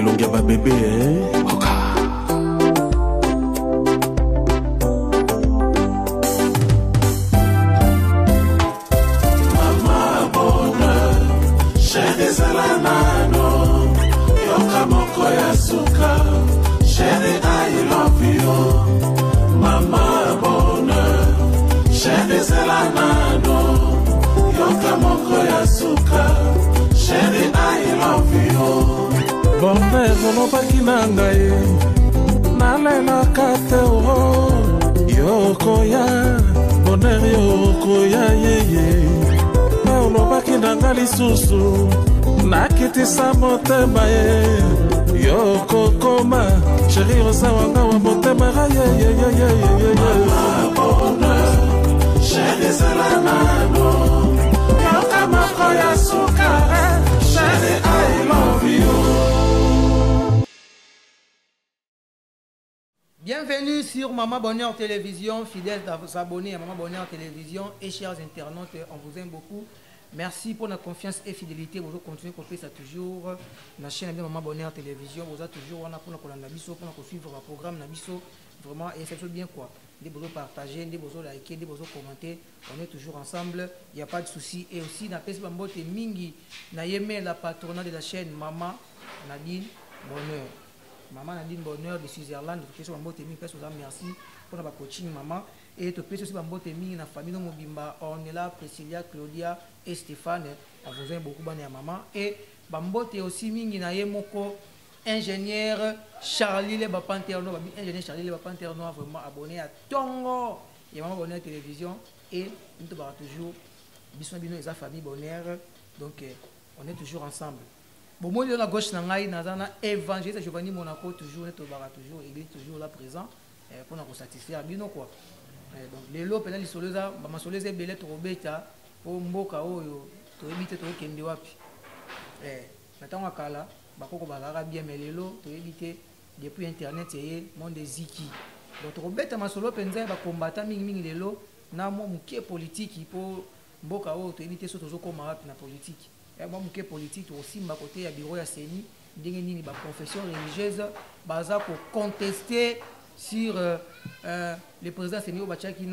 elongia ba bébé Oka. Mama bonheur, chérie Zalanano, yoka moko ya suka, chérie I love you. Mama bonheur, chérie Zalanano, yoka moko ya suka, chérie I love you. Bonheur olobaki na ngai nalelaka te o yokoya bonheur yokoya yeye olobaki na ngai lisusu nakitisa motema ye yokokoma sheri oza wanga wa motema yeyeyeyeyeye bonheur sheri ezala nano yoka moko ya suka sheri I love you. Bienvenue sur Maman Bonheur Télévision, fidèles abonnés à Maman Bonheur Télévision et chers internautes, on vous aime beaucoup. Merci pour la confiance et fidélité. Vous continuez à faire ça toujours. La chaîne de Maman Bonheur Télévision, vous avez toujours pour suivre le programme Nabiso. Vraiment, et c'est bien quoi. Des besoins partager, des besoins liker, des besoins commenter. On est toujours ensemble, il n'y a pas de souci. Et aussi, na pesi bambote mingi, na yeme la patronat de la chaîne Maman Nadine Bonheur. Maman Nadine Bonheur de Switzerland, merci pour notre coaching maman. Et tu peux aussi dans la famille Mobimba, Ornella, Priscilla, Claudia et Stéphane. On vous aime beaucoup, maman. Et Bambote aussi mingi na yemoko ingénieur Charlie Le Bapanterno, ingénieur Charlie Le Bapanterno, vraiment abonné à Tongo et Maman Bonheur Télévision. Et nous sommes toujours, bisous bino et sa famille Bonheur. Donc on est toujours ensemble. Bon, moi, la gauche, na évangéliste Giovanni Monaco, toujours, toujours, il est toujours là présent pour nous satisfaire. Bien quoi. Donc, les lots, pendant les soleza, ma soleza est belle, trop bête, pour mboka, tu évites, tu es wapi. Maintenant, à Kala, bako balara bien, mais les lots, tu évites, depuis Internet, c'est monde des ziki. Donc, trop bête, ma solo penza, ba combattant, ming les lots, na moi, mouké politique, pour mboka, tu évites, surtout, comme na politique. Moi, je suis politique aussi, je côté du bureau de CENI, des confessions religieuses basées pour contester sur le président CENI au Bachaki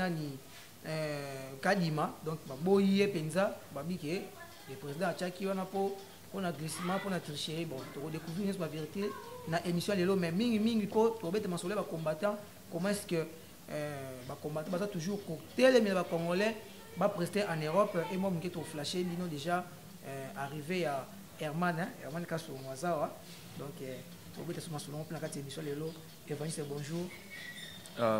Kadima. Donc, Boye Penza, le président Achaki, on a glissement, on a triché. Bon, on découvrir la vérité dans l'émission de l'eau, mais mingi pour mettre ma soleil combattant, comment est-ce que les combattants sont toujours tel mais les Congolais va prester en Europe. Et moi, je suis flashé, déjà. Arrivé à Herman, Herman Kassou Mwazawa. Donc, bonjour.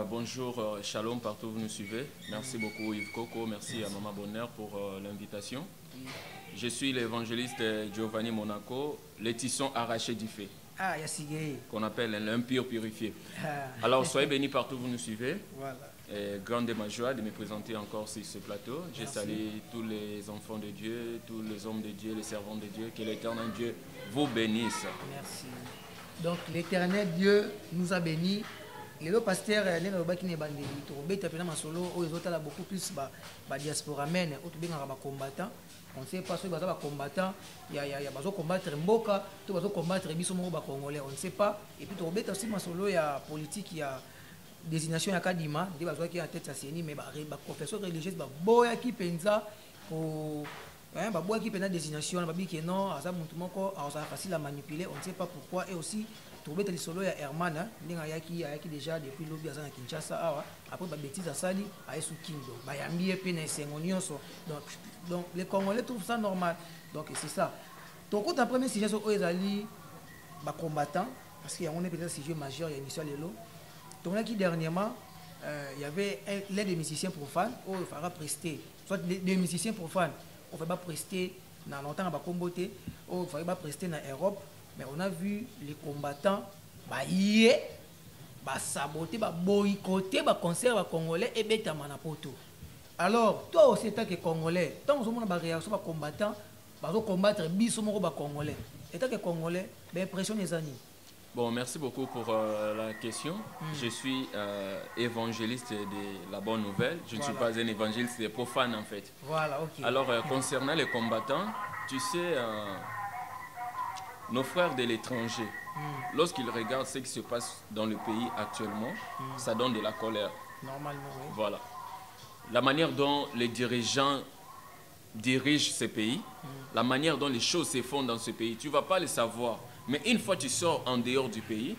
Bonjour, shalom partout où vous nous suivez. Merci beaucoup Yves Coco, merci à Maman Bonheur pour l'invitation. Je suis l'évangéliste Giovanni Monaco, le tisson arraché du fait. Ah, Yasigé. Qu'on appelle l'impur purifié. Alors, soyez bénis partout où vous nous suivez. Voilà. Grande est ma joie de me présenter encore sur ce plateau. Je salue tous les enfants de Dieu, tous les hommes de Dieu, les servants de Dieu. Que l'éternel Dieu vous bénisse. Merci. Donc l'éternel Dieu nous a bénis. Le pasteur beaucoup plus diaspora men combattant. On ne sait pas si les combattants, il y a combattre Mboka, il y a combattre Bissomo Congolais, on ne sait pas. Et puis il y a aussi il y a politique, il y a désignation à Kadima, des besoins qui ont tête à Séni, mais les professeurs religieux, boya qui pensa pour boya qui pensa désignation, qui non, à ça facile à manipuler, on ne sait pas pourquoi. Et aussi trouver les solos à Herman, qui déjà depuis l'objet à Kinshasa, après bêtise à Sali, à Esukindo, Bayambi et Pénésengonio. Donc les Congolais trouvent ça normal. Donc c'est ça. Donc quand la première situation aux Ali, combattants, parce qu'il y a un peut-être sujet majeur, il y a une mission de l'eau. Donc là, qui dernièrement, il y avait l'un des musiciens profanes, où il faudra prester, soit des musiciens profanes, on ne va pas prester dans longtemps à Comboté, où il ne faudra pas prester dans l'Europe, mais on a vu les combattants, saboter, boycotter les concerts congolais et bêta manapoto. Alors, toi aussi, tant que Congolais, tant que vous avez une réaction aux combattants, vous combattre les Congolais. Et tant que Congolais, l'impression des années. Bon, merci beaucoup pour la question. Je suis évangéliste de la bonne nouvelle. Je ne suis pas un évangéliste des profanes en fait. Voilà, ok. Alors, concernant les combattants, tu sais, nos frères de l'étranger, lorsqu'ils regardent ce qui se passe dans le pays actuellement, ça donne de la colère. Normalement, oui. Voilà. La manière dont les dirigeants dirigent ce pays, la manière dont les choses se font dans ce pays, tu ne vas pas le savoir. Mais une fois que tu sors en dehors du pays,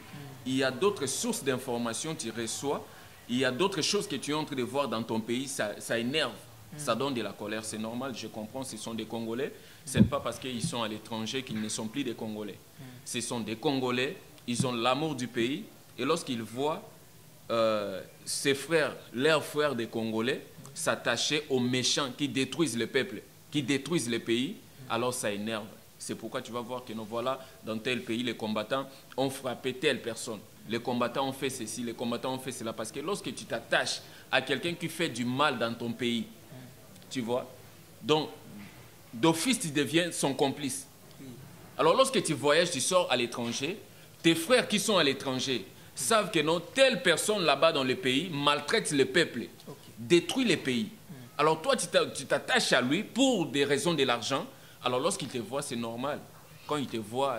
il y a d'autres sources d'informations que tu reçois, il y a d'autres choses que tu es en train de voir dans ton pays, ça énerve, ça donne de la colère, c'est normal, je comprends, ce sont des Congolais, ce n'est pas parce qu'ils sont à l'étranger qu'ils ne sont plus des Congolais. Ce sont des Congolais, ils ont l'amour du pays, et lorsqu'ils voient ses frères, leurs frères des Congolais, s'attacher aux méchants qui détruisent le peuple, qui détruisent le pays, alors ça énerve. C'est pourquoi tu vas voir que nous voilà dans tel pays, les combattants ont frappé telle personne. Les combattants ont fait ceci, les combattants ont fait cela. Parce que lorsque tu t'attaches à quelqu'un qui fait du mal dans ton pays, tu vois, donc d'office tu deviens son complice. Alors lorsque tu voyages, tu sors à l'étranger, tes frères qui sont à l'étranger savent que non, telle personne là-bas dans le pays maltraite le peuple, détruit le pays. Alors toi, tu t'attaches à lui pour des raisons de l'argent. Alors lorsqu'il te voit, c'est normal. Quand il te voit,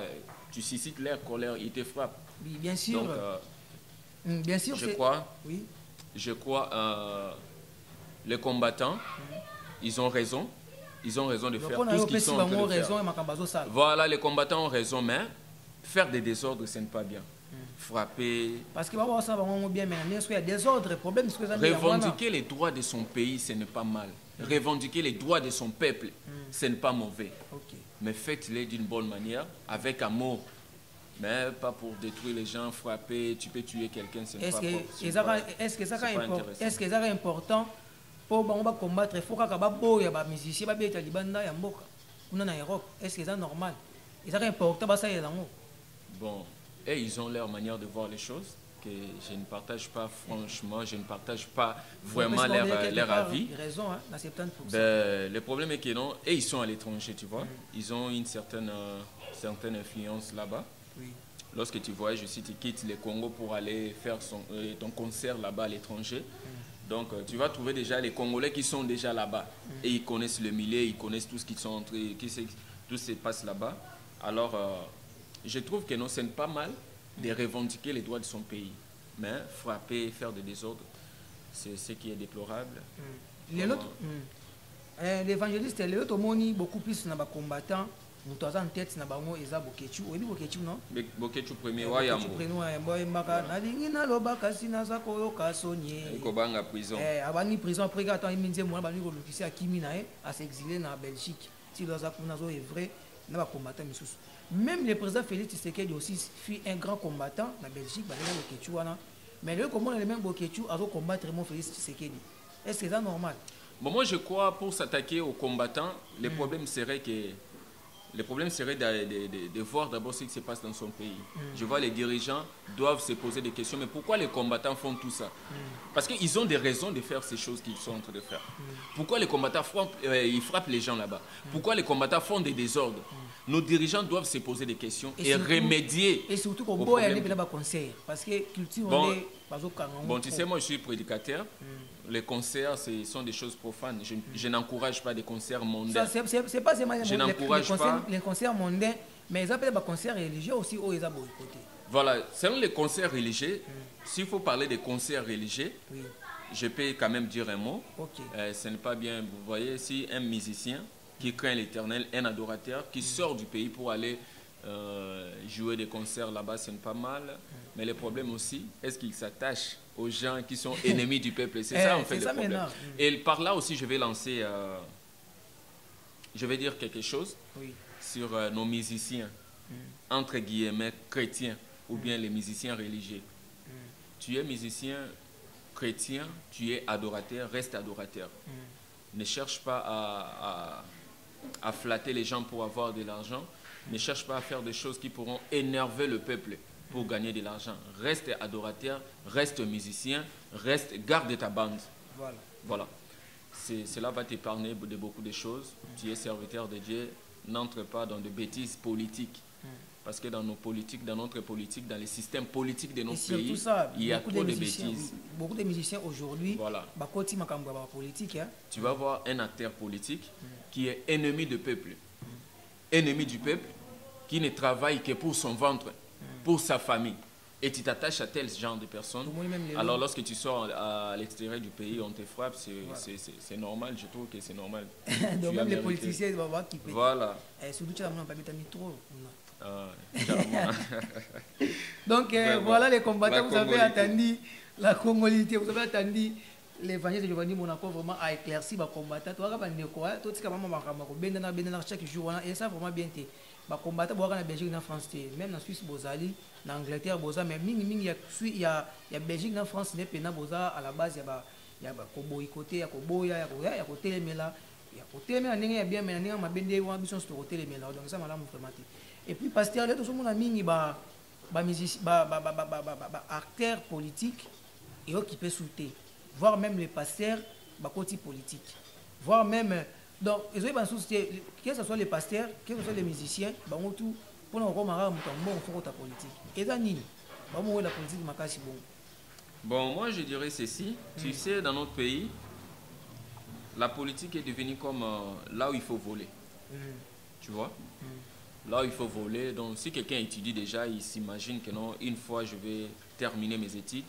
tu suscites leur colère, il te frappe. Oui, bien sûr. Donc, bien sûr, je crois les combattants, ils ont raison. Ils ont raison de faire tout ce qu'ils sont en train de faire. Voilà, les combattants ont raison, mais faire des désordres, ce n'est pas bien. Frapper. Parce que bien, mais il y a des autres problèmes. Revendiquer les droits de son pays, ce n'est pas mal. Revendiquer les droits de son peuple, ce n'est pas mauvais. Mais faites-les d'une bonne manière, avec amour. Mais pas pour détruire les gens, frapper, tu peux tuer quelqu'un, ce n'est pas bon. Est-ce que ça est important pour combattre? Il faut que les musiciens soient en Europe. Est-ce que c'est normal? C'est important. Bon, et ils ont leur manière de voir les choses que je ne partage pas, franchement, je ne partage pas vraiment leur avis. Raison, hein, dans 70%. Le problème est que non, et ils sont à l'étranger, tu vois. Ils ont une certaine influence là-bas. Oui. Lorsque tu voyages aussi, tu quittes le Congo pour aller faire ton concert là-bas à l'étranger. Donc, tu vas trouver déjà les Congolais qui sont déjà là-bas. Et ils connaissent le milieu, ils connaissent tout ce qui tout se passe là-bas. Alors, je trouve que non, c'est pas mal de revendiquer les droits de son pays. Mais frapper, faire des désordres, c'est ce qui est déplorable. L'évangéliste, les autres beaucoup plus dans les combattants. Nous sommes en tête na bango eza Bokechu. Oui, Bokechu non? Bokechu premier wa yambo. Bokechu premier boy mbaka na lingi na loba kasi na za koyoka sonye. Ko banga prison. Abani prison après quand il minze moi bani ko lukisi akimi na a s'exiler na Belgique. Si loza kuna zo est vrai na ba combattant misusu. Même le président Félix Tshisekedi aussi fut un grand combattant na Belgique bani Bokechu wana. Mais le comment le même Bokechu a combattre mon Félix Tshisekedi. Est-ce que c'est normal? Bon, moi je crois pour s'attaquer aux combattants, le problème serait de voir d'abord ce qui se passe dans son pays. Je vois les dirigeants doivent se poser des questions. Mais pourquoi les combattants font tout ça? Parce qu'ils ont des raisons de faire ces choses qu'ils sont en train de faire. Pourquoi les combattants frappent les gens là-bas? Pourquoi les combattants font des désordres? Nos dirigeants doivent se poser des questions et surtout, remédier. Et surtout qu'on boit aller à concert. Parce que culture, bon, tu sais, moi je suis prédicateur. Les concerts, ce sont des choses profanes. Je n'encourage pas des concerts mondains. C'est pas seulement les concerts mondains, mais ils appellent des concerts religieux aussi où ils ont boycotté. Voilà, selon les concerts religieux, s'il faut parler des concerts religieux, je peux quand même dire un mot. Ce n'est pas bien, vous voyez, si un musicien qui craint l'Éternel, un adorateur, qui sort du pays pour aller jouer des concerts là-bas, ce n'est pas mal. Mais le problème aussi, est-ce qu'il s'attache aux gens qui sont ennemis du peuple? C'est ça en fait le problème. Et par là aussi, je vais lancer, je vais dire quelque chose sur nos musiciens, entre guillemets, chrétiens, ou bien les musiciens religieux. Tu es musicien chrétien, tu es adorateur, reste adorateur. Ne cherche pas à flatter les gens pour avoir de l'argent. Ne cherche pas à faire des choses qui pourront énerver le peuple pour gagner de l'argent. Reste adorateur, reste musicien, garde ta bande. Voilà. Cela va t'épargner de beaucoup de choses. Tu es serviteur de Dieu, n'entre pas dans des bêtises politiques. Parce que dans notre politique, dans les systèmes politiques de notre pays, il y a trop de bêtises. Beaucoup de musiciens aujourd'hui, tu vas voir un acteur politique qui est ennemi du peuple. Ennemi du peuple, qui ne travaille que pour son ventre, pour sa famille, et tu t'attaches à tel genre de personnes, alors lorsque tu sors à l'extérieur du pays, on te frappe, c'est normal, je trouve que c'est normal. Donc même les politiciens vont voir qui peut. Voilà. Surtout tu n'as pas mis trop. Donc voilà les combattants, vous avez attendu la congolité, vous avez attendu l'évangile de Giovanni Monaco vraiment a éclairci les combattants. Tu vois, tout ce qui va chaque jour, et ça vraiment bien. Les combattants, en Belgique, en France, même en Suisse, en Angleterre, mais il y a Belgique, en France, à la base, il y a boycotté, il y a boya, il y a côté mais là, il y a côté mais il y a bien mais il y a ma bende ou ambition sur côté mais là donc ça m'a l'air vraiment. Et puis pasteur là tout le monde a mis acteurs politiques et qui peut soutenir, voire même les pasteurs, côté politique, voire même donc que ce soit les pasteurs, que ce soit les musiciens, tout pour nous remarquer bon faut ta politique. Et ça ni, la politique m'a cassé bon. Bon, moi je dirais ceci. Tu sais, dans notre pays, la politique est devenue comme là où il faut voler. Tu vois? Là où il faut voler. Donc, si quelqu'un étudie déjà, il s'imagine que non, une fois je vais terminer mes études,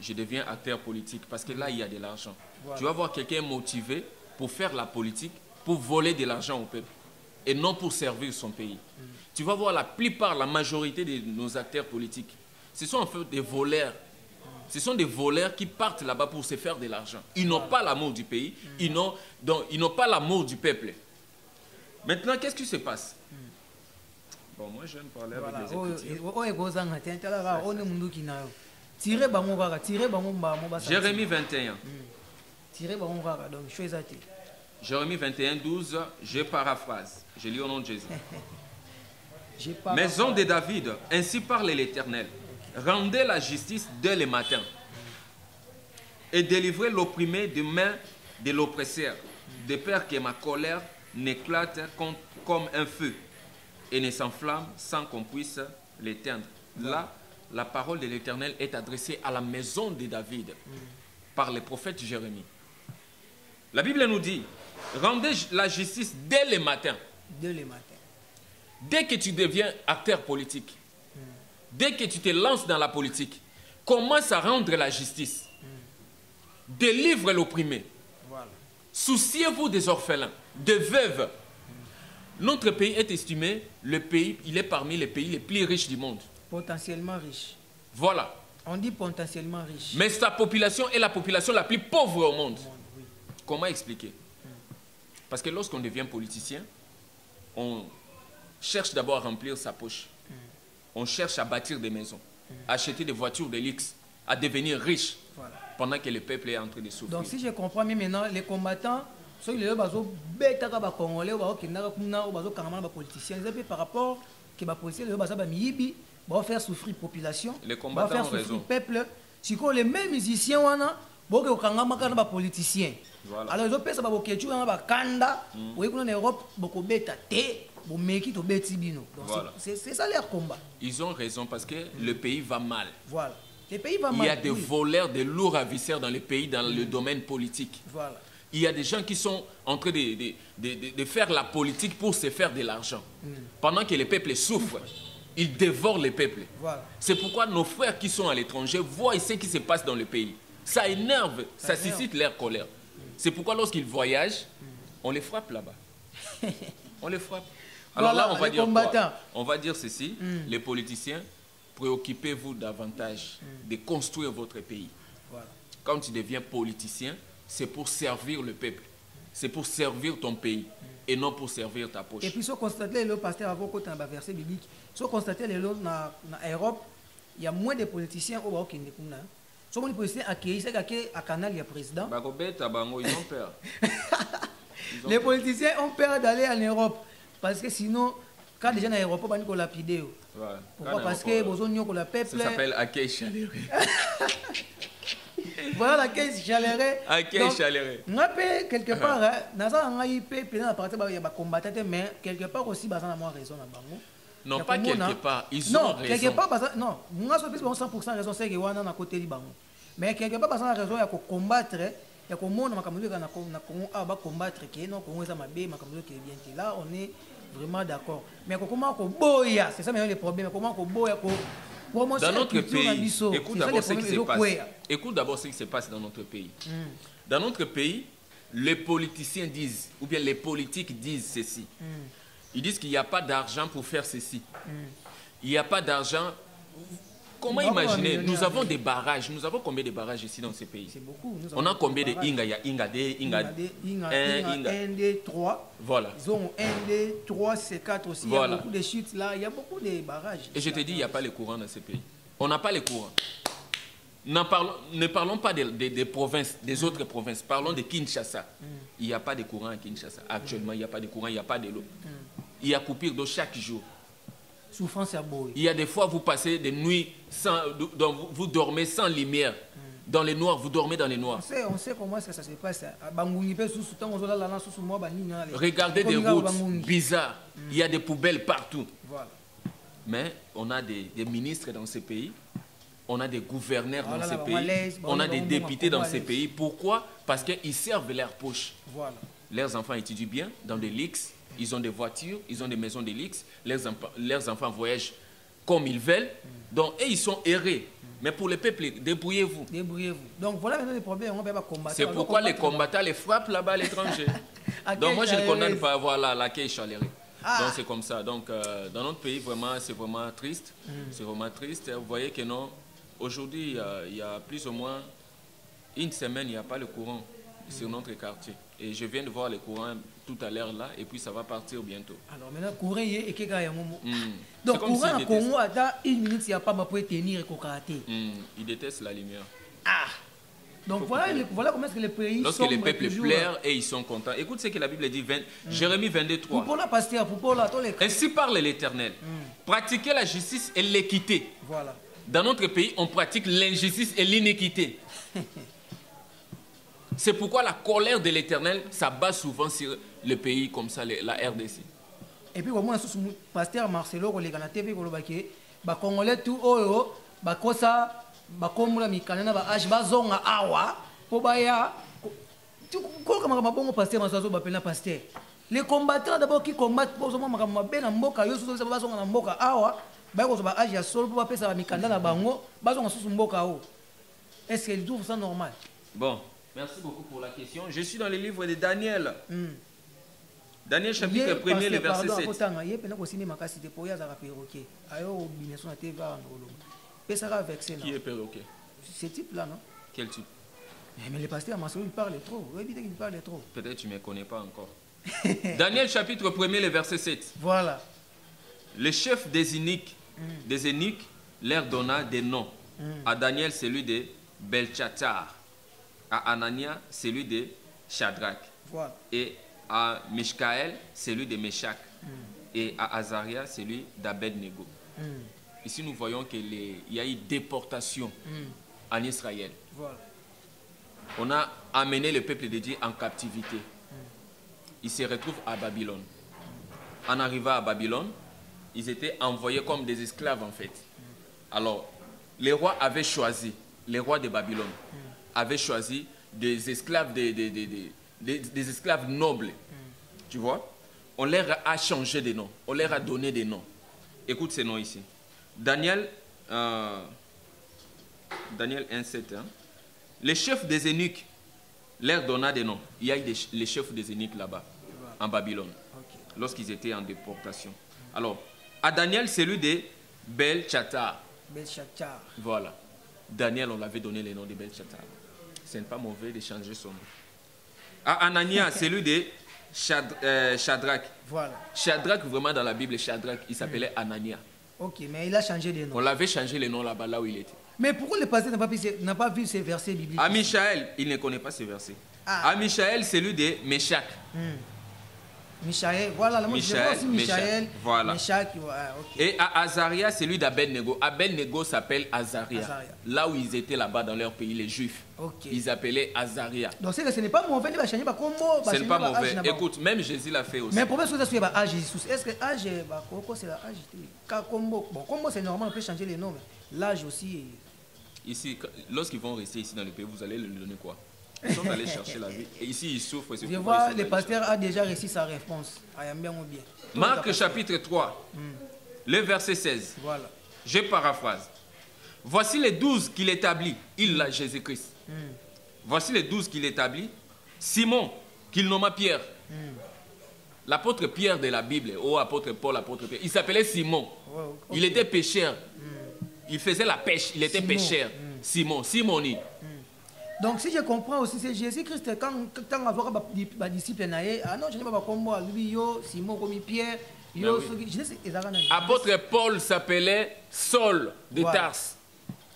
je deviens acteur politique. Parce que là, il y a de l'argent. Voilà. Tu vas voir quelqu'un motivé pour faire la politique, pour voler de l'argent au peuple. Et non pour servir son pays. Tu vas voir la plupart, la majorité de nos acteurs politiques, ce sont en fait des voleurs. Ce sont des voleurs qui partent là-bas pour se faire de l'argent. Ils n'ont pas l'amour du pays, ils n'ont pas l'amour du peuple. Maintenant, qu'est-ce qui se passe? Bon, moi, j'aime parler avec les Écritures. Jérémie 21. Jérémie 21, 12, je paraphrase. Je lis au nom de Jésus. Maison de David, ainsi parle l'Éternel. Rendez la justice dès le matin et délivrez l'opprimé des mains de l'oppresseur, de peur que ma colère n'éclate comme un feu et ne s'enflamme sans qu'on puisse l'éteindre. Là, la parole de l'Éternel est adressée à la maison de David par le prophète Jérémie. La Bible nous dit, rendez la justice dès le matin. Dès le matin. Dès que tu deviens acteur politique, dès que tu te lances dans la politique, commence à rendre la justice. Délivre l'opprimé. Voilà. Souciez-vous des orphelins, des veuves. Notre pays est estimé, il est parmi les pays les plus riches du monde. Potentiellement riche. Voilà. On dit potentiellement riche. Mais sa population est la population la plus pauvre au monde. Oui. Comment expliquer? Parce que lorsqu'on devient politicien, on cherche d'abord à remplir sa poche. On cherche à bâtir des maisons, à acheter des voitures de luxe, à devenir riche, voilà, pendant que le peuple est en train de souffrir. Donc si je comprends bien maintenant, les combattants, ceux qui sont Congolais, les politiciens, par rapport que les politiciens vont faire souffrir la population, les combattants faire souffrir le peuple. Si les mêmes musiciens, les politiciens. Voilà. Alors ils ont fait ça, en Europe, voilà. C'est ça leur combat. Ils ont raison parce que le pays va mal. Voilà. Le pays va mal. Il y a des voleurs, des lourds ravisseurs dans le pays, dans le domaine politique. Voilà. Il y a des gens qui sont en train de faire la politique pour se faire de l'argent. Pendant que les peuples souffrent, ils dévorent les peuples. Voilà. C'est pourquoi nos frères qui sont à l'étranger voient ce qui se passe dans le pays. Ça énerve, ça suscite leur colère. C'est pourquoi lorsqu'ils voyagent, on les frappe là-bas. On les frappe. Alors voilà, là, on va dire quoi? On va dire ceci, les politiciens, préoccupez-vous davantage de construire votre pays. Voilà. Quand tu deviens politicien, c'est pour servir le peuple, c'est pour servir ton pays et non pour servir ta poche. Et puis, si on constate, le pasteur avant qu'on ait un verset biblique, si on constate en Europe, il y a moins de politiciens au Baroque. Si on politiciens accueillis, c'est qu'à Canal, il y a président. Ils ont peur. Les politiciens ont peur d'aller en Europe. Parce que sinon, quand les gens en Europe, ils vont lapider. Pourquoi? Parce que besoin de la peuple. Ça s'appelle accueil chaleureux. Voilà l'accueil chaleureux. Accueil chaleureux. Quelque part, il y a des combattants, mais quelque part aussi, ils ont raison. Non, pas quelque part, ils ont raison. Quelque part, non, nous avons 100% raison, c'est qu'ils sont à côté du Bango. Mais quelque part, ils ont raison, il y a combattre. Il y a combattre qui est non, là on est vraiment d'accord. Mais comment on boya, c'est ça maintenant le problème. Comment on boya dans notre pays, écoute d'abord ce qui se passe. Écoute d'abord ce qui se passe dans notre pays. Dans notre pays, les politiciens disent, ou bien les politiques disent ceci. Ils disent qu'il n'y a pas d'argent pour faire ceci. Il n'y a pas d'argent. Comment imaginer? Nous avons des barrages. Nous avons combien de barrages ici dans ce pays? C'est beaucoup. On a combien de Inga? Il y a Inga 2, Inga 1, 2, 3. Voilà. Ils ont 1, 2, 3, c'est 4 aussi. Voilà. Il y a beaucoup de chutes là. Il y a beaucoup de barrages. Et je te dis, il n'y a pas le courant dans ce pays. On n'a pas le courant. Ne parlons pas des provinces, des autres provinces. Parlons de Kinshasa. Il n'y a pas de courant à Kinshasa. Actuellement, il n'y a pas de courant, il n'y a pas de l'eau. Il y a coupure d'eau chaque jour. Souffrance à beau. Il y a des fois, vous passez des nuits, vous dormez sans lumière. Dans les noirs, vous dormez dans les noirs. On sait comment ça se passe. Regardez des routes bizarres. Il y a des poubelles partout. Voilà. Mais on a des ministres dans ces pays. On a des gouverneurs dans ces pays. On a des députés dans ces pays. Pourquoi? Parce qu'ils servent leur poche. Voilà. Leurs enfants étudient bien dans des luxes. Ils ont des voitures, ils ont des maisons de luxe. Leurs enfants voyagent comme ils veulent. Donc, et ils sont errés. Mais pour le peuple, débrouillez-vous. Débrouillez-vous. Donc, voilà maintenant les problèmes. On ne peut pas combattre. C'est pourquoi les combattants les frappent là-bas à l'étranger. Donc, moi, je ne condamne pas avoir l'accueil chaleureux. Donc, c'est comme ça. Donc, dans notre pays, vraiment, c'est vraiment triste. C'est vraiment triste. Vous voyez que non. Aujourd'hui, il y a plus ou moins une semaine, il n'y a pas le courant sur notre quartier. Et je viens de voir le courant tout à l'heure là, et puis ça va partir bientôt. Alors maintenant, courant y est et qu'il y a un moment. Donc, courant en Congo, à une minute, il n'y a pas pour tenir et karaté. Il déteste la lumière. Ah! Donc voilà comment est-ce que les pays lorsque les peuples pleurent et ils sont contents. Écoute ce que la Bible dit, Jérémie 22:3. Ainsi parle l'Éternel. Pratiquez la justice et l'équité. Voilà. Dans notre pays, on pratique l'injustice et l'iniquité. C'est pourquoi la colère de l'Éternel s'abat souvent sur le pays comme ça, la RDC. Et puis, comment est-ce que le pasteur Marcelo, le TV, les Congolais, tout, bakosa, bakomula mikanana, baage, bazonga awa, pobaya. Comment pasteur Marcelo bapela pasteur? Les combattants d'abord qui combattent, pour ce moment, ben mboka, yo sous bazonga mboka awa. Est-ce qu'elle trouve ça normal? Bon, merci beaucoup pour la question. Je suis dans le livre de Daniel. Daniel chapitre 1er, le verset 7. Qui est perroquet? Ce type-là, non? Quel type? Mais le pasteur Marcelo, il parle trop. Il parle trop. Peut-être que tu ne me connais pas encore. Daniel chapitre 1er, le verset 7. Voilà. Le chef des eunuques leur donna des noms. À Daniel, celui de Belchatsar. À Anania, celui de Shadrach. Voilà. Et à Mishkaël, celui de Meshach. Et à Azaria, celui d'Abed-Nego. Ici, nous voyons qu'il y a eu déportation en Israël. Voilà. On a amené le peuple de Dieu en captivité. Ils se retrouvent à Babylone. En arrivant à Babylone, ils étaient envoyés comme des esclaves en fait. Alors, les rois avaient choisi, les rois de Babylone avaient choisi des esclaves, des esclaves nobles. Tu vois? On leur a changé des noms, on leur a donné des noms. Écoute ces noms ici. Daniel 1,7. Hein? Les chefs des eunuques leur donna des noms. Il y a eu les chefs des eunuques là-bas, en Babylone, lorsqu'ils étaient en déportation. Alors, à Daniel, celui de Belchatsar. Belchatsar. Voilà. Daniel, on l'avait donné le nom de Belchatsar. Ce n'est pas mauvais de changer son nom. À Anania, celui de Shadrach. Voilà. Shadrach, vraiment dans la Bible, Shadrach, il s'appelait Anania. Ok, mais il a changé de nom. On l'avait changé le nom là-bas, là où il était. Mais pourquoi le pasteur n'a pas vu ces versets bibliques? À Michaël, il ne connaît pas ces versets. À Michaël, celui de Meshach. Michaël, voilà, Michaël, voilà. Meshach, okay. Et à Azaria, celui d'Abed-Nego. Abed-Nego s'appelle Azaria. Là où ils étaient là-bas dans leur pays, les Juifs. Okay. Ils appelaient Azaria. Donc ce n'est pas mauvais, ce n'est pas mauvais. Écoute, même Jésus l'a fait aussi. Mais pourquoi est-ce que c'est l'âge Jésus? Est-ce que l'âge, c'est l'âge? Bon, comme c'est normal, on peut changer les noms, mais l'âge aussi. Ici, lorsqu'ils vont rester ici dans le pays, vous allez leur donner quoi? Ils sont allés chercher la vie. Et ici, ils souffrent. Je vois, le pasteur a déjà reçu sa réponse. Bien ou bien. Marc chapitre 3, le verset 16. Voilà. Je paraphrase. Voici les 12 qu'il établit, il là, Jésus-Christ. Voici les 12 qu'il établit. Simon, qu'il nomma Pierre. L'apôtre Pierre de la Bible, apôtre Paul, apôtre Pierre, il s'appelait Simon. Il était pêcheur. Il faisait la pêche, il était pêcheur. Simon, Simoni. Donc si je comprends aussi, c'est Jésus-Christ, quand on va voir les disciples, non, je ne sais pas comment lui, Simon, comme Pierre, apôtre Paul s'appelait Saul de Tarse.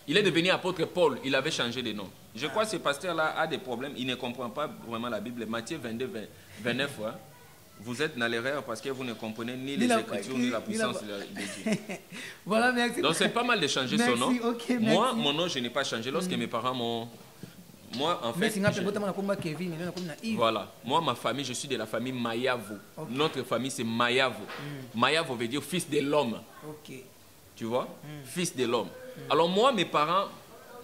Il est devenu apôtre Paul, il avait changé de nom. Je crois que ce pasteur-là a des problèmes, il ne comprend pas vraiment la Bible. Matthieu 22, 29, vous êtes dans l'erreur parce que vous ne comprenez ni les Écritures, ni la puissance de Dieu. Voilà, merci. Donc c'est pas mal de changer son nom. Okay, moi, mon nom, je n'ai pas changé lorsque mes parents m'ont... Moi, en fait, voilà. Moi, ma famille, je suis de la famille Mayavo. Okay. Notre famille, c'est Mayavo. Mayavo veut dire fils de l'homme. Okay. Tu vois? Fils de l'homme. Alors moi, mes parents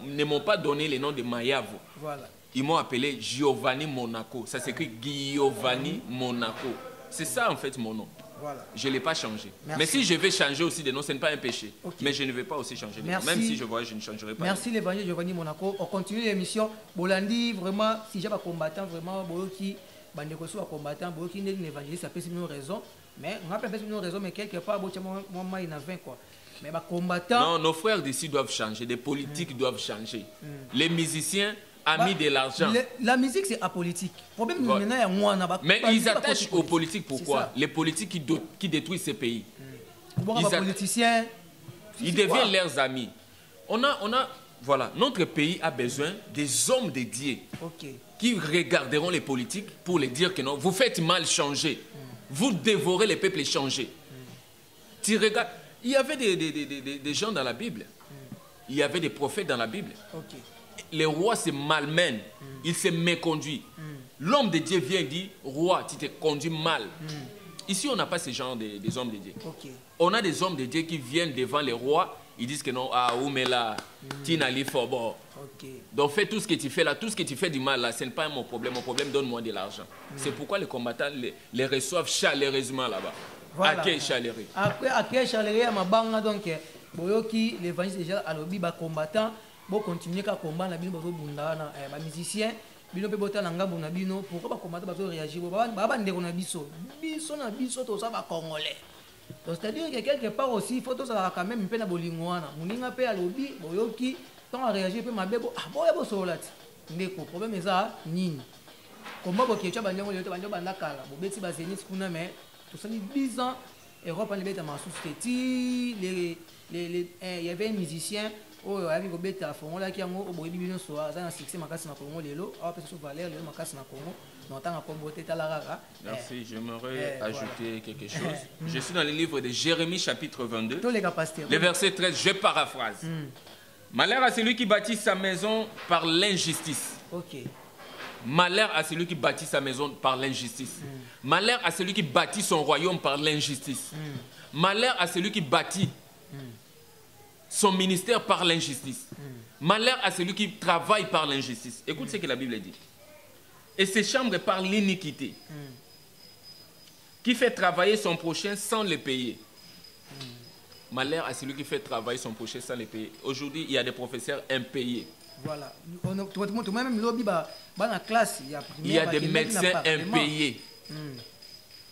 ne m'ont pas donné le nom de Mayavo. Voilà. Ils m'ont appelé Giovanni Monaco. Ça s'écrit Giovanni Monaco. C'est ça, en fait, mon nom. Voilà. Je ne l'ai pas changé. Merci. Mais si je vais changer aussi de nom, ce n'est pas un péché. Okay. Mais je ne vais pas aussi changer de nom. Merci. Même si je vois, je ne changerai pas. Merci l'évangile Giovanni Monaco. On continue l'émission. Bolandi, vraiment, si j'ai pas combattant, vraiment, Boloki, Bandekoso, combattant, Boloki, l'évangile, ça peut être une raison. Mais on a peut-être une raison, mais quelque part, moi, il y en a 20, quoi. Mais combattant. Non, nos frères d'ici doivent changer. Les politiques doivent changer. Les musiciens amis de l'argent. La musique, c'est apolitique. Problème, mais ils attachent aux politiques. Pourquoi? Les politiques qui détruisent ces pays. Politiciens. Ils deviennent leurs amis. Voilà, notre pays a besoin des hommes de Dieu qui regarderont les politiques pour les dire que non, vous faites mal changer. Vous dévorez les peuples changer. Tu regardes, il y avait des gens dans la Bible. Il y avait des prophètes dans la Bible. Les rois se malmènent, ils se méconduisent. L'homme de Dieu vient et dit, roi, tu te conduis mal. Ici, on n'a pas ce genre des hommes de Dieu. On a des hommes de Dieu qui viennent devant les rois, ils disent que non, Oumela, Tinali Fobo. Donc fais tout ce que tu fais là, tout ce que tu fais du mal là, ce n'est pas mon problème, donne-moi de l'argent. C'est pourquoi les combattants les reçoivent chaleureusement là-bas. Voilà. Accueil chaleureux. Après, accueil chaleureux, à ma banque, donc, l'évangile déjà à l'objet combattant. Bon continuer à combattre la bino bunda na ba musicien bino pe botala ngambo na bino pourquoi ba combattre ba réagir ba ndeko na biso na biso to ça ba congolais. Donc c'est-à-dire que quelque part aussi il faut to ça quand même pe na bolingo wana muninga pe alobi boyoki tant à réagir pe mabebo boya bo solati ndeko problème eza nini combat bo kecha ba ndeko yote ba ndeko banda kala bo beti ba zenit kuna mais tout ça 10 ans Europe en libéta ma sous-teti il y avait un musicien oh avec Robert Fongo là qui a un boy bibino soa ça un succès makasi na Congo lelo a peut sur valeur le makasi na Congo non tant comme beauté talarara. Merci, j'aimerais ajouter quelque chose. Je suis dans le livre de Jérémie chapitre 22. Le verset 13, je paraphrase. Malheur à celui qui bâtit sa maison par l'injustice. Malheur à celui qui bâtit sa maison par l'injustice. Malheur à celui qui bâtit son royaume par l'injustice. Malheur à celui qui bâtit son ministère par l'injustice. Malheur à celui qui travaille par l'injustice. Écoute ce que la Bible dit. Et ses chambres par l'iniquité. Qui fait travailler son prochain sans le payer. Malheur à celui qui fait travailler son prochain sans le payer. Aujourd'hui, il y a des professeurs impayés. Voilà. Il y a des médecins impayés.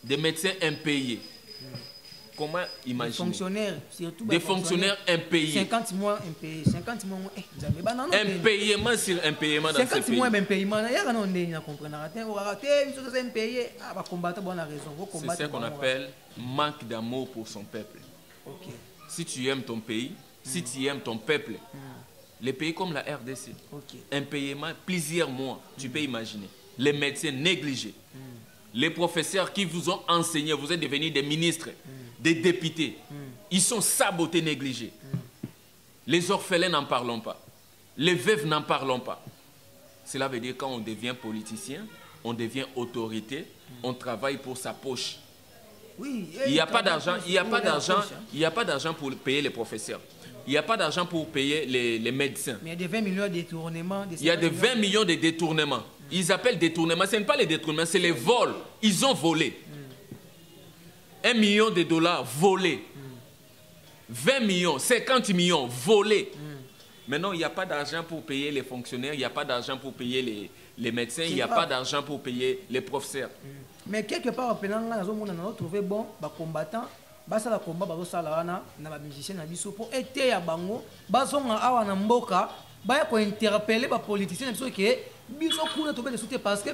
Des médecins impayés. Comment imaginer? Des fonctionnaires, surtout des fonctionnaires impayés. 50 mois impayés. 50 mois. Impayement sur impayement dans ce pays. 50 mois impayement. Il y a un comprendre. C'est ce qu'on appelle manque d'amour pour son peuple. Si tu aimes ton pays, si tu aimes ton peuple, les pays comme la RDC, impayement, plusieurs mois, tu peux imaginer. Les médecins négligés. Les professeurs qui vous ont enseigné, vous êtes devenus des ministres, des députés. Ils sont sabotés, négligés. Les orphelins n'en parlons pas. Les veuves n'en parlons pas. Cela veut dire quand on devient politicien, on devient autorité, on travaille pour sa poche. Oui, il n'y a pas d'argent, il n'y a pas d'argent, il n'y a pas d'argent pour payer les professeurs. Il n'y a pas d'argent pour payer les médecins. Mais il y a des 20 millions de détournements. Il y a des 20 millions de détournements. Ils appellent détournement. Ce n'est pas les détournements, c'est les vols. Ils ont volé. 1 million de dollars volés. 20 millions, 50 millions volés. Maintenant, il n'y a pas d'argent pour payer les fonctionnaires, il n'y a pas d'argent pour payer les médecins, il n'y a pas d'argent pour payer les professeurs. Mais quelque part, on a trouvé bon, les combattants, les combat, les musiciens, pour aider à Bango, ils interpeller les politiciens qui parce que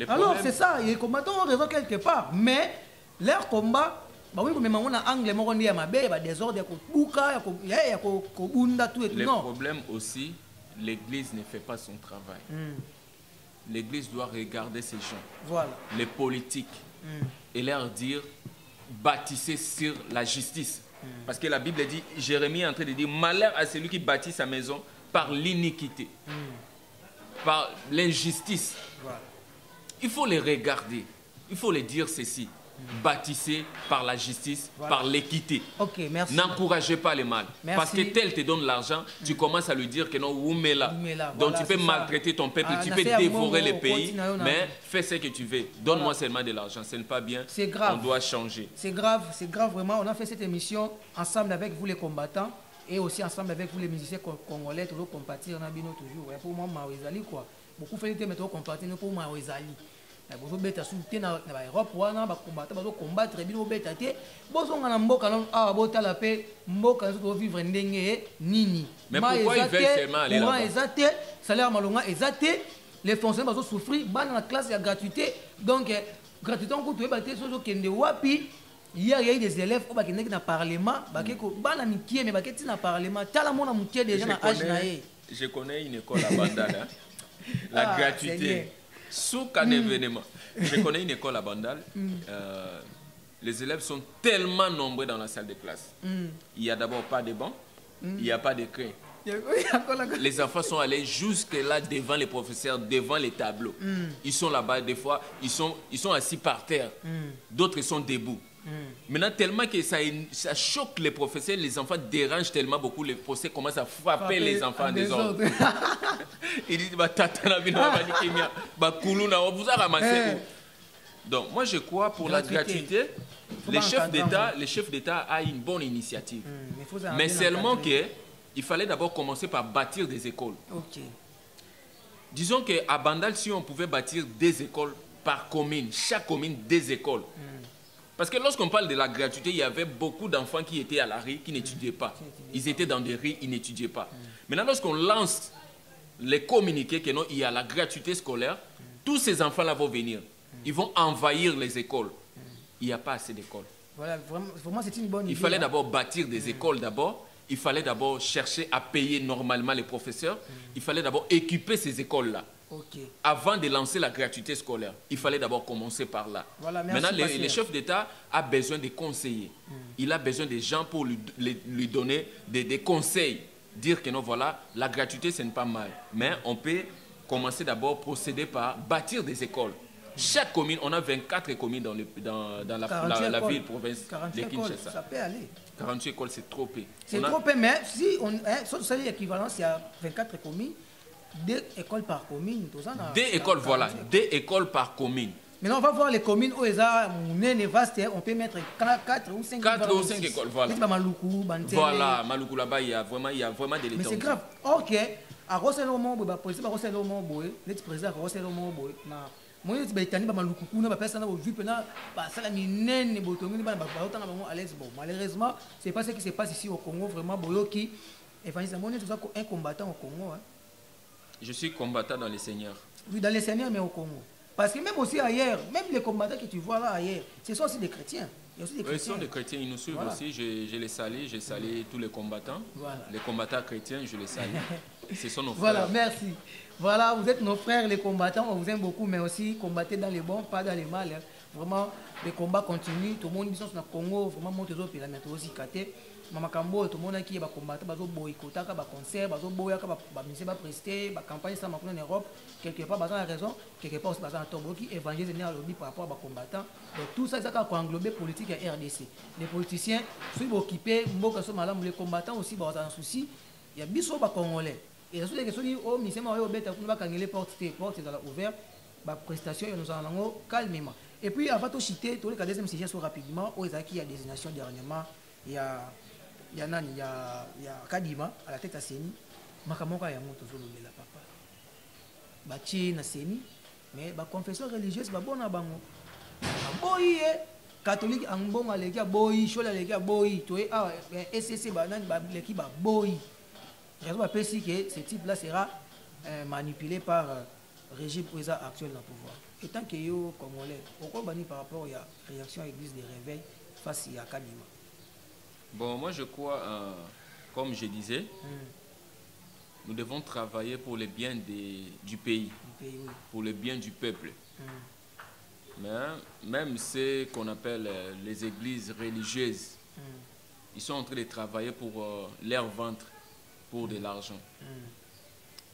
alors c'est ça, les combattants ont raison quelque part, mais leur combat, le problème aussi, l'Église ne fait pas son travail. L'Église doit regarder ces gens, voilà, les politiques, et leur dire, bâtissez sur la justice. Parce que la Bible dit, Jérémie est en train de dire, malheur à celui qui bâtit sa maison par l'iniquité, par l'injustice. Voilà. Il faut les regarder, il faut les dire ceci. Bâtissez par la justice, voilà, par l'équité. Okay, n'encouragez pas le mal. Merci. Parce que tel te donne l'argent, tu commences à lui dire que non, Oumela. Donc voilà, tu peux maltraiter ton peuple, tu peux dévorer le pays, mais fais ce que tu veux. Donne-moi seulement de l'argent, ce n'est pas bien. C'est grave. On doit changer. C'est grave vraiment. On a fait cette émission ensemble avec vous les combattants et aussi ensemble avec vous les musiciens congolais, toujours compatir, on a bien toujours. Pour moi, Maouizali quoi. Beaucoup fait des méthodes compatir pour Maouizali. Bozo beta souté na Europe wana ba combattre bino beta te bozo ngana mboka non a bota la paix mboka zo vivre ndenge nini. Mais pourquoi ils veulent seulement aller là-bas? Exacté, salaire malonga exacté, les fonctionnaires bazo souffrir ban na classe ya gratuité donc gratuité on ko to bata sozo kende wapi. Hier il y a eu des élèves au bakende na parlement bakeko bana mikie mais baketi na parlement tala mona mukie déjà na âge na e. Je connais une école à Bandal, la gratuité. Sous qu'un événement. Je connais une école à Bandal. Les élèves sont tellement nombreux dans la salle de classe. Il n'y a d'abord pas de bancs, il n'y a pas de crayons. Les enfants sont allés jusque là devant les professeurs, devant les tableaux. Ils sont là-bas, des fois, ils sont assis par terre. D'autres sont debout. Maintenant, tellement que ça choque les professeurs, les enfants dérangent tellement beaucoup, les professeurs commencent à frapper les enfants des autres. Ils disent, donc, moi je crois pour la gratuité, les chefs d'État ont une bonne initiative. Mais seulement qu'il fallait d'abord commencer par bâtir des écoles. Disons qu'à Bandal, si on pouvait bâtir des écoles par commune, chaque commune des écoles. Parce que lorsqu'on parle de la gratuité, il y avait beaucoup d'enfants qui étaient à la rue, qui n'étudiaient pas. Ils étaient dans des rues, ils n'étudiaient pas. Maintenant, lorsqu'on lance les communiqués qu'il y a la gratuité scolaire, tous ces enfants-là vont venir. Ils vont envahir les écoles. Il n'y a pas assez d'écoles. Voilà, vraiment, c'est une bonne idée. Il fallait d'abord bâtir des écoles d'abord. Il fallait d'abord chercher à payer normalement les professeurs. Il fallait d'abord équiper ces écoles-là. Avant de lancer la gratuité scolaire, il fallait d'abord commencer par là. Voilà, maintenant, le chef d'État a besoin de conseillers. Il a besoin de gens pour lui donner des conseils. Dire que non, voilà, la gratuité, ce n'est pas mal. Mais on peut commencer d'abord, procéder par bâtir des écoles. Chaque commune, on a 24 communes dans la ville, province de Kinshasa. Ça peut aller. 48 écoles, c'est trop peu. C'est trop peu, mais si on a l'équivalence, il y a 24 communes. 2 écoles par commune. 2 écoles, voilà. 2 écoles par commune. Maintenant, on va voir les communes où on peut mettre 4 ou 5 4 ou 5 écoles, voilà. Voilà, Maluku là-bas, il y a vraiment de l'étendue. Mais c'est grave. Ok. À Rossellomont, le président Rossellomont, le président Rossellomont, moi je vais tani ba maluku kuna ba personne na vu pena ba sala minene botongi ba ba otanga bango à l'aise. Bon, malheureusement c'est pas ce qui se passe ici au Congo vraiment boyoki évangile moi tout ça un combattant au Congo hein. Je suis combattant dans les Seigneurs. Oui, dans les Seigneurs mais au Congo. Parce que même aussi ailleurs, même les combattants que tu vois là ailleurs, ce sont aussi des chrétiens. Il y a aussi des chrétiens. Ils sont des chrétiens, ils nous suivent aussi. Je les salue, je salue tous les combattants. Voilà. Les combattants chrétiens, je les salue. Ce sont nos frères. Voilà, merci. Voilà, vous êtes nos frères, les combattants, on vous aime beaucoup, mais aussi combattez dans les bons, pas dans les mal. Hein. Vraiment, les combats continuent. Tout le monde dit dans le Congo, vraiment, monte aux autres, puis la météo aussi, Mama Kambo, tout le monde qui est combattant, bazo boycotter, ba concert, bazo boya, ba ministère ba prester, ba campagne ça en Europe, quelque part bazo a raison, quelque part aussi bazo a tort, qui évangile venir lobby par rapport à ba combattant. Donc tout ça ça va englober politique et RDC. Les politiciens sont occupés, mboka so malamu les combattants aussi ba un souci. Il y a biso ba congolais. Et ça c'est que si oh mais c'est moi au bête on va quand les portes dans la ouvert ba prestation nous allons calmement. Et puis avant de citer tous les cas deuxième sujet rapidement aux qui a désignation dernièrement il y a Kadima à la tête à Seni makamoka ya moto zolobela papa bachi na Seni mais ba confession religieuse ba bona bango boyi catholique en bon aleki boyi chola aleki boyi to ah SCC ba nan ba leki ba boyi raison ba penser que ce type là sera manipulé par régime présent actuel dans le pouvoir et tant que yo congolais pourquoi bani par rapport à réaction à l'église de réveil face à Kadima. Bon, moi je crois, comme je disais, nous devons travailler pour le bien du pays, Oui. pour le bien du peuple. Mais même ce qu'on appelle les églises religieuses, ils sont en train de travailler pour leur ventre, pour de l'argent.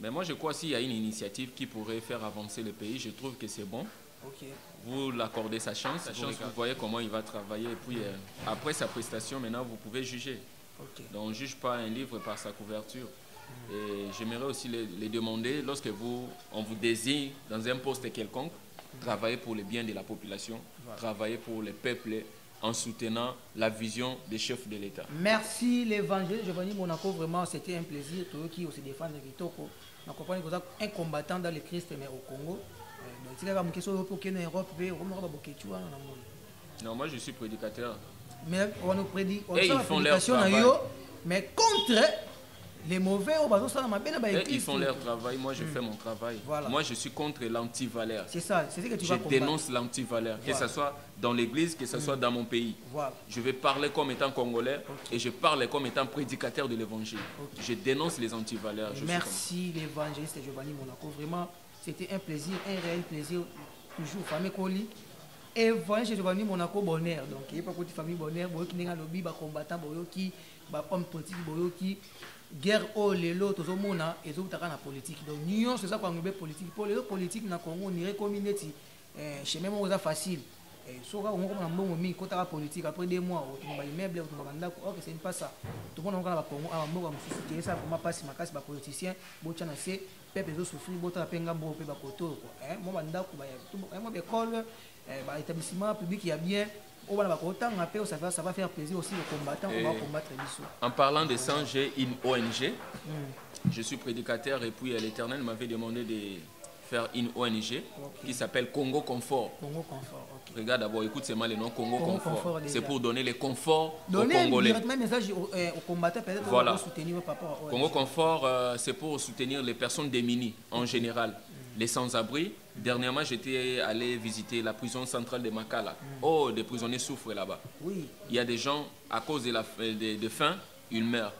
Mais moi je crois s'il y a une initiative qui pourrait faire avancer le pays, je trouve que c'est bon. Okay. Vous l'accordez sa chance, vous voyez comment il va travailler, et puis après sa prestation, maintenant vous pouvez juger. Okay. Donc on ne juge pas un livre par sa couverture. Et j'aimerais aussi les demander, lorsque on vous désigne dans un poste quelconque, travaillez pour le bien de la population, travaillez pour le peuple en soutenant la vision des chefs de l'État. Merci l'évangile Giovanni Monaco, vraiment c'était un plaisir, toi qui aussi défendre Kitoko. On comprend que vous êtes un combattant dans le Christ mais au Congo. Non, moi je suis prédicateur. Mais on nous prédit, et ils font leur travail. Mais contre les mauvais, ils font leur travail, moi je fais mon travail. Voilà. Moi je suis contre l'antivaleur. C'est ça, c'est ce que tu vas combattre. Je dénonce l'antivaleur, que ce soit dans l'église, que ce soit dans mon pays. Voilà. Je vais parler comme étant congolais et je parle comme étant prédicateur de l'évangile. Je dénonce les antivaleurs. Merci l'évangéliste Giovanni Monaco, vraiment. C'était un plaisir, un réel plaisir, toujours. Famille Koli. Et voyez chez Giovanni Monaco bonheur. Donc, il n'y a pas de famille bonheur. Il y a des combattants, des hommes politiques, des guerre au lelo, tout le monde et tout la politique. Donc, nous, c'est ça qu'on a politique. Pour les politiques, dans le Congo, on irait comme une chez même on a facile. Et si on a un bon mis côté la politique, après 2 mois, on va immeuble, on va d'accord, ok, c'est pas ça. Tout le monde a un Congo, un bon, on ça pour ma passe, ma casse, ma politicien, bon, tiens, c'est peuple de souffrir, bon, t'as penga, bon, peu bakoto, quoi. Moi, d'accord, moi, école, établissement public, il y a bien. Ça va faire plaisir aussi aux combattants, on va combattre l'issue. En parlant de ça, j'ai une ONG. Je suis prédicateur et puis l'Éternel m'avait demandé de faire une ONG qui s'appelle Congo Confort. Congo Confort, ok. Regarde d'abord, écoute seulement le nom Congo Confort. C'est pour donner le confort aux Congolais. Donner un message aux combattants, peut-être voilà. Pour soutenir papa. Congo Confort, c'est pour soutenir les personnes démunies en général. Les sans-abri. Dernièrement, j'étais allé visiter la prison centrale de Makala. Oh, des prisonniers souffrent là-bas. Oui. Il y a des gens, à cause de faim, ils meurent.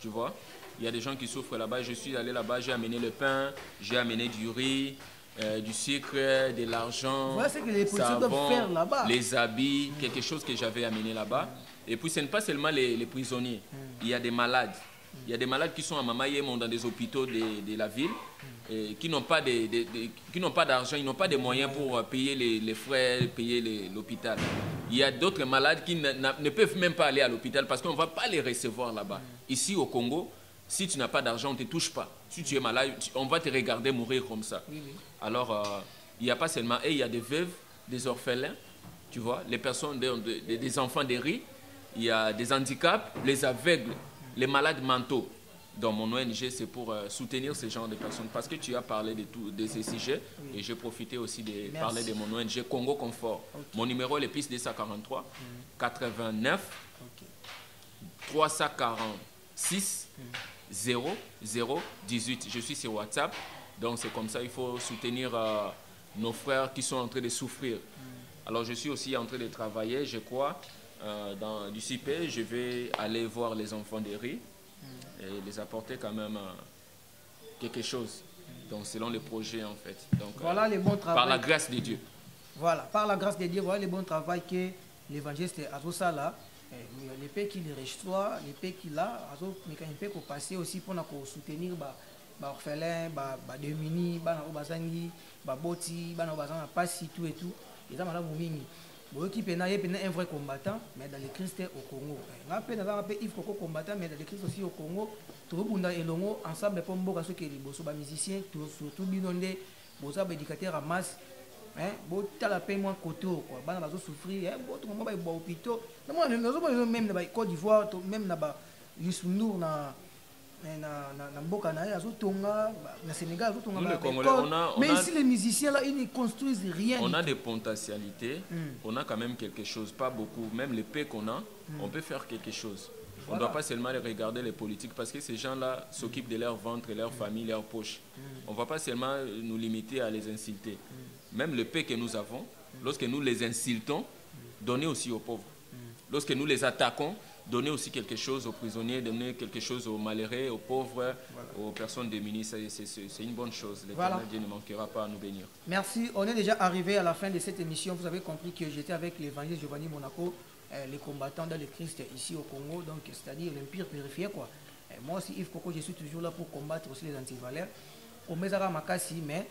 Tu vois? Il y a des gens qui souffrent là-bas. Je suis allé là-bas, j'ai amené le pain, j'ai amené du riz, du sucre, de l'argent, voilà ce que les policiers doivent faire là-bas. Les habits, quelque chose que j'avais amené là-bas. Et puis, ce n'est pas seulement les prisonniers. Il y a des malades. Il y a des malades qui sont à Mamayémon dans des hôpitaux de la ville. Et qui n'ont pas d'argent, ils n'ont pas de moyens pour payer les frais, payer l'hôpital. Il y a d'autres malades qui ne peuvent même pas aller à l'hôpital parce qu'on ne va pas les recevoir là-bas. Ici au Congo, si tu n'as pas d'argent, on ne te touche pas. Si tu es malade, on va te regarder mourir comme ça. Oui. Alors, il n'y a pas seulement... Et il y a des veuves, des orphelins, tu vois, les personnes, des enfants de riz, il y a des handicaps, les aveugles, les malades mentaux. Dans mon ONG, c'est pour soutenir ce genre de personnes. Parce que tu as parlé de ces sujets et j'ai profité aussi de parler de mon ONG Congo Confort. Mon numéro est le plus 243 89 346 00 18. Je suis sur WhatsApp. Donc c'est comme ça, il faut soutenir nos frères qui sont en train de souffrir. Alors je suis aussi en train de travailler, je crois, dans du CIP. Je vais aller voir les enfants des riz. Et les apporter quand même quelque chose. Donc selon le projet en fait. Donc, voilà les bons travaux. Par la grâce de Dieu. Voilà, par la grâce de Dieu, voilà les bons travaux que l'évangéliste a tout ça là. Les pays qui les reçoit, les pays qui là, mais quand il peut passer aussi pour soutenir les orphelins, les démunis, les bazangi, les boti, les bazangi, pas si tout et tout. Et ça madame Moumini. Qui est un vrai combattant, mais dans le Christ au Congo. On a Yves Koko combattant, mais dans le Christ aussi au Congo. Tout le monde est ensemble pour mboka ceux qui sont les musiciens, surtout binondé, boza éducateur à masse. Bota la paix moins côté quoi. Bana bazo souffrir, tout le monde va au hôpital. Non, même na Côte d'Ivoire, même na ba Youssou na mboka na azotonga na Sénégal azotonga mais ici les musiciens là ils ne construisent rien. On a des potentialités, on a quand même quelque chose, pas beaucoup, même les paix qu'on a, on peut faire quelque chose. On ne doit pas seulement regarder les politiques parce que ces gens-là s'occupent de leur ventre, leur famille, leur poche. On ne va pas seulement nous limiter à les insulter. Même le paix que nous avons, lorsque nous les insultons, donnez aussi aux pauvres. Lorsque nous les attaquons, donner aussi quelque chose aux prisonniers, donner quelque chose aux malheureux, aux pauvres, aux personnes démunies. C'est une bonne chose. L'Éternel Dieu ne manquera pas à nous bénir. Merci. On est déjà arrivé à la fin de cette émission. Vous avez compris que j'étais avec l'évangile Giovanni Monaco, les combattants dans le Christ ici au Congo, donc c'est-à-dire l'Empire purifié. Moi aussi, Yves Koko, je suis toujours là pour combattre aussi les antivaleurs. On met ça à Makassi, mais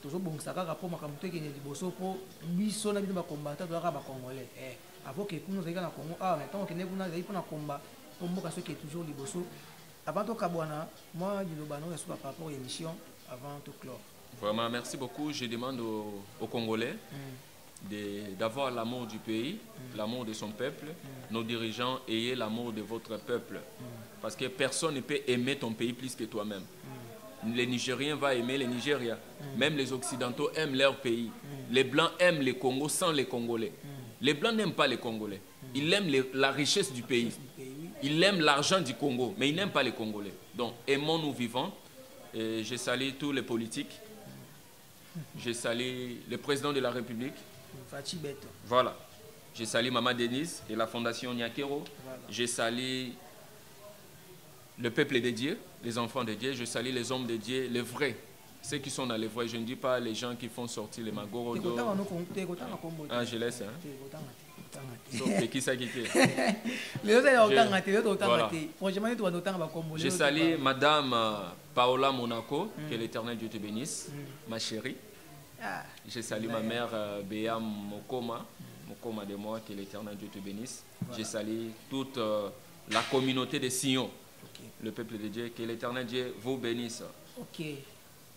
toujours bon, ça va rapport à Makamuto qui est du Bosso pour lui, son ami de combattant, doit avoir Congolais. Avant que nous ayons un Congo, maintenant que nous avons un combat, pour moi, ce qui est toujours du Bosso. Avant tout, Kabouana, moi, du Lobano, je suis par rapport à l'émission avant tout clore. Vraiment, merci beaucoup. Je demande aux Congolais d'avoir l'amour du pays, l'amour de son peuple. Nos dirigeants, ayez l'amour de votre peuple. Parce que personne ne peut aimer ton pays plus que toi-même. Les Nigériens vont aimer les Nigériens. Même les Occidentaux aiment leur pays. Les Blancs aiment les Congos sans les Congolais. Les Blancs n'aiment pas les Congolais. Ils aiment la richesse du pays. Ils aiment l'argent du Congo, mais ils n'aiment pas les Congolais. Donc, aimons-nous vivants. Et je salue tous les politiques. Je salue le président de la République. Voilà. Je salue Maman Denise et la Fondation Nyakero. Voilà. Je salue le peuple de Dieu, les enfants de Dieu. Je salue les hommes de Dieu, les vrais. Ceux qui sont dans les vrais. Je ne dis pas les gens qui font sortir les magorodos. Ah, je laisse. Je salue Madame Paola Monaco, que l'Éternel Dieu te bénisse, ma chérie. Je salue ma mère Béa Mokoma de moi, que l'Éternel Dieu te bénisse. Je salue toute la communauté de Sion, le peuple de Dieu, que l'Éternel Dieu vous bénisse. Ok.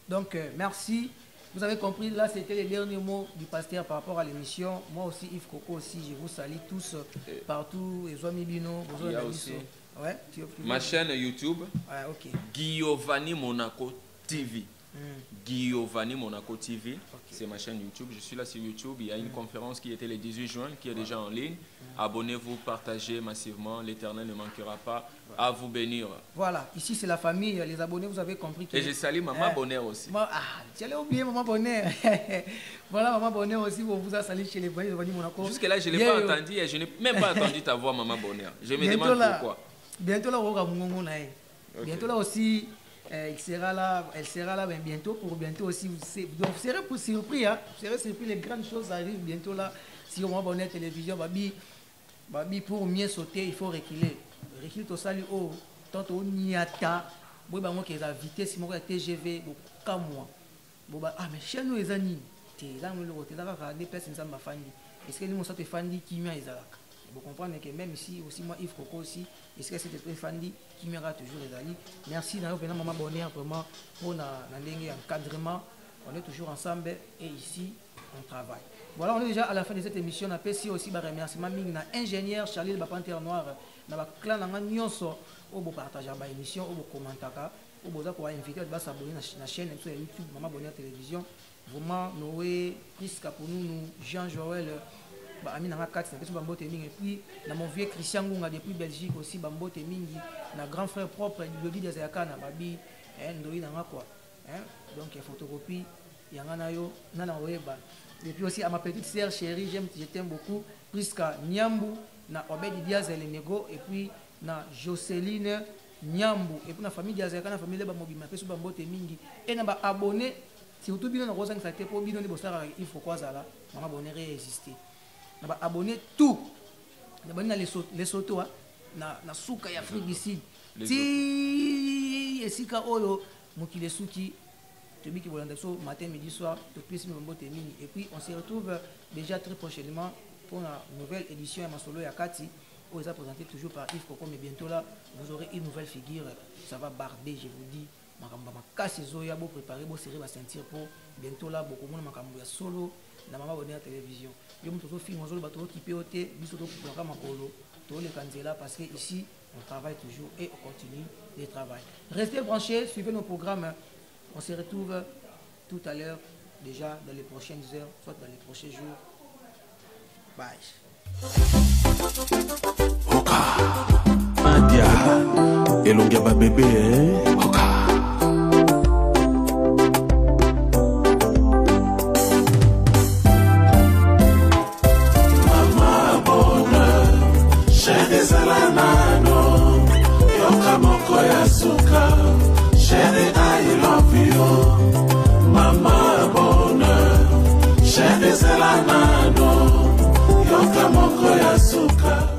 Donc, merci. Vous avez compris, là, c'était les derniers mots du pasteur par rapport à l'émission. Moi aussi, Yves Koko aussi, je vous salue tous partout. Et Zoami Bino, il y a aussi ma chaîne YouTube, Giovanni Monaco TV. Giovanni Monaco TV, c'est ma chaîne YouTube. Je suis là sur YouTube. Il y a une conférence qui était le 18 juin, qui est déjà en ligne. Abonnez-vous, partagez massivement. L'Éternel ne manquera pas à vous bénir. Voilà, ici c'est la famille, les abonnés, vous avez compris. Et je salue Maman Bonner aussi. Tu allais oublier Maman Bonner. Voilà, Maman Bonner aussi, vous a salué chez les voyants de Monaco. Jusque-là, je ne l'ai pas entendu et je n'ai même pas entendu ta voix, Maman Bonner. Je me demande pourquoi. Bientôt là, bientôt là aussi. Elle sera là bientôt pour bientôt aussi. Donc, vous serez surpris, hein? Vous serez surpris, les grandes choses arrivent bientôt là. Si on va abonner à la télévision, babi, pour mieux sauter, il faut reculer. Recule tout ça, oh, tant on y attend. Bon, bah, moi, qui a vitesse, si moi, TGV, comme moi. Bon, bah, mais chez nous, les amis, t'es là, des personnes, ça m'a fait. Est-ce que nous, ça te fait qui m'a vous comprenez que même ici, aussi moi, Yves Koko aussi, est-ce que c'était très fandi qui m'aura toujours les alliés. Merci d'avoir venu Maman Bonner vraiment pour l'encadrement. On est toujours ensemble et ici, on travaille. Voilà, on est déjà à la fin de cette émission. On a aussi remerciement à l'ingénieur Charlie de Panthère Noire, dans le clan de Nyonso, où vous partagez l'émission, où vous commentez, où vous avez invité à s'abonner à la chaîne YouTube Maman Bonner Télévision. Vraiment, Noé, Prisca pour nous, Jean-Joël. Ami nanga kati na peso bambote mingi et puis na mon vieux Christian Ngunga depuis Belgique aussi bambote mingi na grand frère propre Lodi des Ayakana babi ndoi nanga quoi donc photocopie yanga na yo nana weba et puis aussi à ma petite sœur chérie je t'aime beaucoup Prisca Nyambu na Obedi Diaz le nego et puis na Jocelyne Nyambu et puis na famille Diaz Ayakana famille ba mobima peso bambote mingi et na ba abonné surtout bino na rosa ngate po bino ni bosara il faut quoi ça là Maman Bonner résister. Na abonné tout na bani na les soto na suka ya Afrique du Sud ti esika oyo mokile suki tobiki bolanda so matin midi soir to plus mbote mini et puis on se retrouve déjà très prochainement pour la nouvelle édition de Masolo Yakati, où ils ont présenté toujours par Yves Coco, mais bientôt là, vous aurez une nouvelle figure. Ça va barder, je vous dis. Makamba casse zoya bo préparer bo série va sentir pour bientôt là beaucoup monde makambo ya solo na mama bonne télévision. Yo muto film ozolo bato qui péoté biso to programme makolo to le kanzela parce que ici on travaille toujours et on continue de travailler. Restez branchés, suivez nos programmes. On se retrouve tout à l'heure déjà dans les prochaines heures, soit dans les prochains jours. Bye. Oka Nadia Elongia ba bébé Oka Chérie, I love you. Mama bonheur, chérie, c'est la nano. Yoka moko ya suka.